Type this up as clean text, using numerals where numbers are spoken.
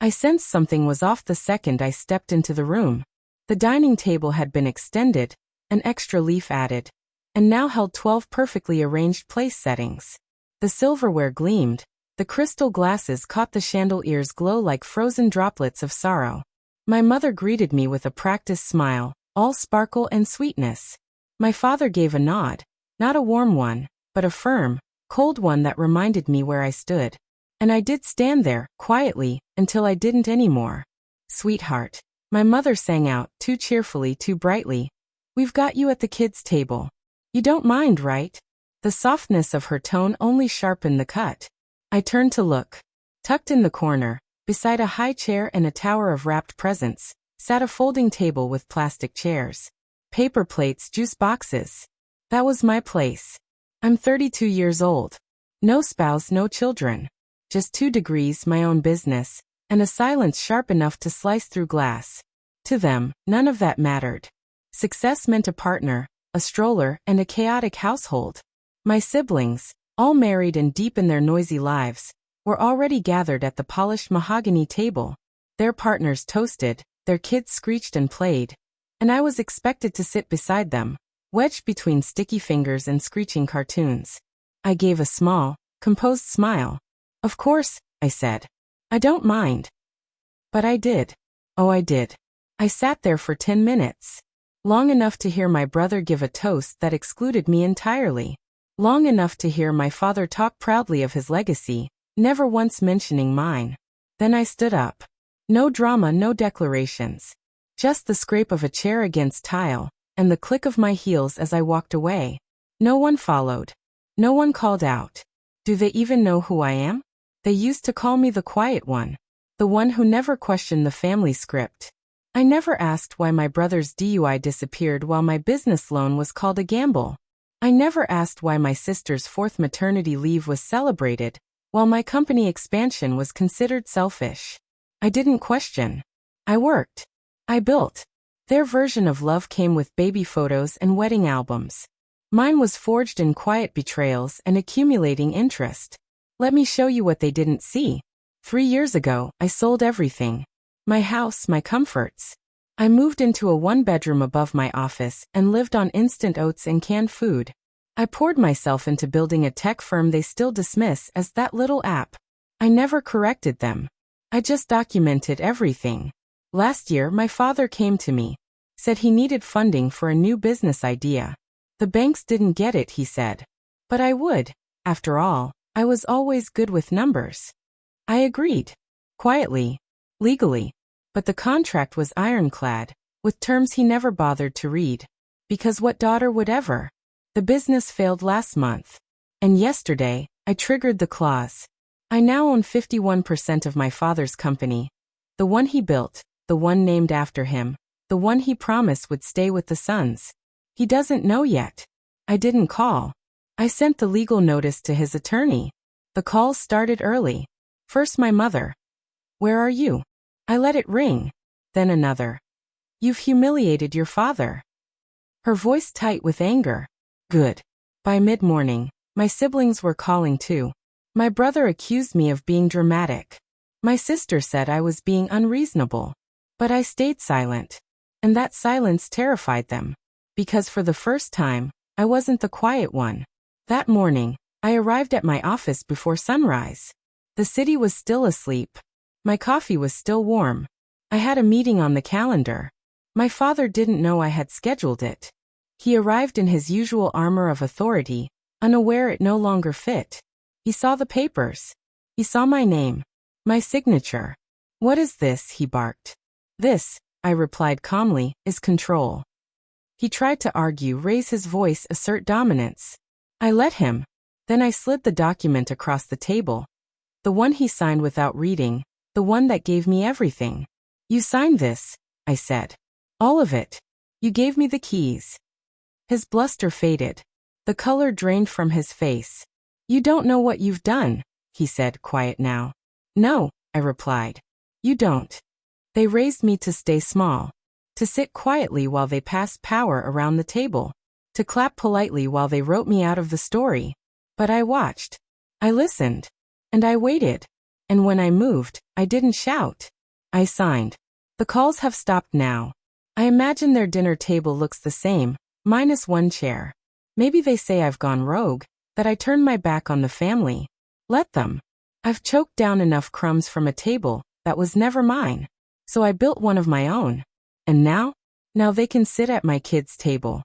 I sensed something was off the second I stepped into the room. The dining table had been extended, an extra leaf added, and now held 12 perfectly arranged place settings. The silverware gleamed, the crystal glasses caught the chandeliers glow like frozen droplets of sorrow. My mother greeted me with a practiced smile, all sparkle and sweetness. My father gave a nod, not a warm one, but a firm, cold one that reminded me where I stood. And I did stand there, quietly, until I didn't anymore. "Sweetheart," my mother sang out, too cheerfully, too brightly, "we've got you at the kids' table. You don't mind, right?" The softness of her tone only sharpened the cut. I turned to look. Tucked in the corner, beside a high chair and a tower of wrapped presents, sat a folding table with plastic chairs, paper plates, juice boxes. That was my place. I'm 32 years old. No spouse, no children. Just 2 degrees, my own business, and a silence sharp enough to slice through glass. To them, none of that mattered. Success meant a partner, a stroller, and a chaotic household. My siblings, all married and deep in their noisy lives, were already gathered at the polished mahogany table. Their partners toasted, their kids screeched and played, and I was expected to sit beside them, wedged between sticky fingers and screeching cartoons. I gave a small, composed smile. "Of course," I said. "I don't mind." But I did. Oh, I did. I sat there for 10 minutes. Long enough to hear my brother give a toast that excluded me entirely. Long enough to hear my father talk proudly of his legacy, never once mentioning mine. Then I stood up. No drama, no declarations. Just the scrape of a chair against tile, and the click of my heels as I walked away. No one followed. No one called out. Do they even know who I am? They used to call me the quiet one. The one who never questioned the family script. I never asked why my brother's DUI disappeared while my business loan was called a gamble. I never asked why my sister's 4th maternity leave was celebrated, while my company expansion was considered selfish. I didn't question. I worked. I built. Their version of love came with baby photos and wedding albums. Mine was forged in quiet betrayals and accumulating interest. Let me show you what they didn't see. 3 years ago, I sold everything. My house, my comforts. I moved into a 1-bedroom above my office and lived on instant oats and canned food. I poured myself into building a tech firm they still dismiss as that little app. I never corrected them. I just documented everything. Last year, my father came to me. Said he needed funding for a new business idea. The banks didn't get it, he said. But I would. After all, I was always good with numbers. I agreed. Quietly. Legally. But the contract was ironclad, with terms he never bothered to read. Because what daughter would ever? The business failed last month. And yesterday, I triggered the clause. I now own 51% of my father's company. The one he built, the one named after him, the one he promised would stay with the sons. He doesn't know yet. I didn't call. I sent the legal notice to his attorney. The calls started early. First my mother. "Where are you?" I let it ring. Then another. "You've humiliated your father." Her voice tight with anger. Good. By mid-morning, my siblings were calling too. My brother accused me of being dramatic. My sister said I was being unreasonable. But I stayed silent. And that silence terrified them. Because for the first time, I wasn't the quiet one. That morning, I arrived at my office before sunrise. The city was still asleep. My coffee was still warm. I had a meeting on the calendar. My father didn't know I had scheduled it. He arrived in his usual armor of authority, unaware it no longer fit. He saw the papers. He saw my name. My signature. "What is this?" he barked. "This," I replied calmly, "is control." He tried to argue, raise his voice, assert dominance. I let him. Then I slid the document across the table. The one he signed without reading, the one that gave me everything. "You signed this," I said. "All of it. You gave me the keys." His bluster faded. The color drained from his face. "You don't know what you've done," he said, quiet now. "No," I replied. "You don't." They raised me to stay small. To sit quietly while they passed power around the table. To clap politely while they wrote me out of the story. But I watched. I listened. And I waited. And when I moved, I didn't shout. I signed. The calls have stopped now. I imagine their dinner table looks the same, minus one chair. Maybe they say I've gone rogue, that I turned my back on the family. Let them. I've choked down enough crumbs from a table that was never mine. So I built one of my own. And now they can sit at my kids' table.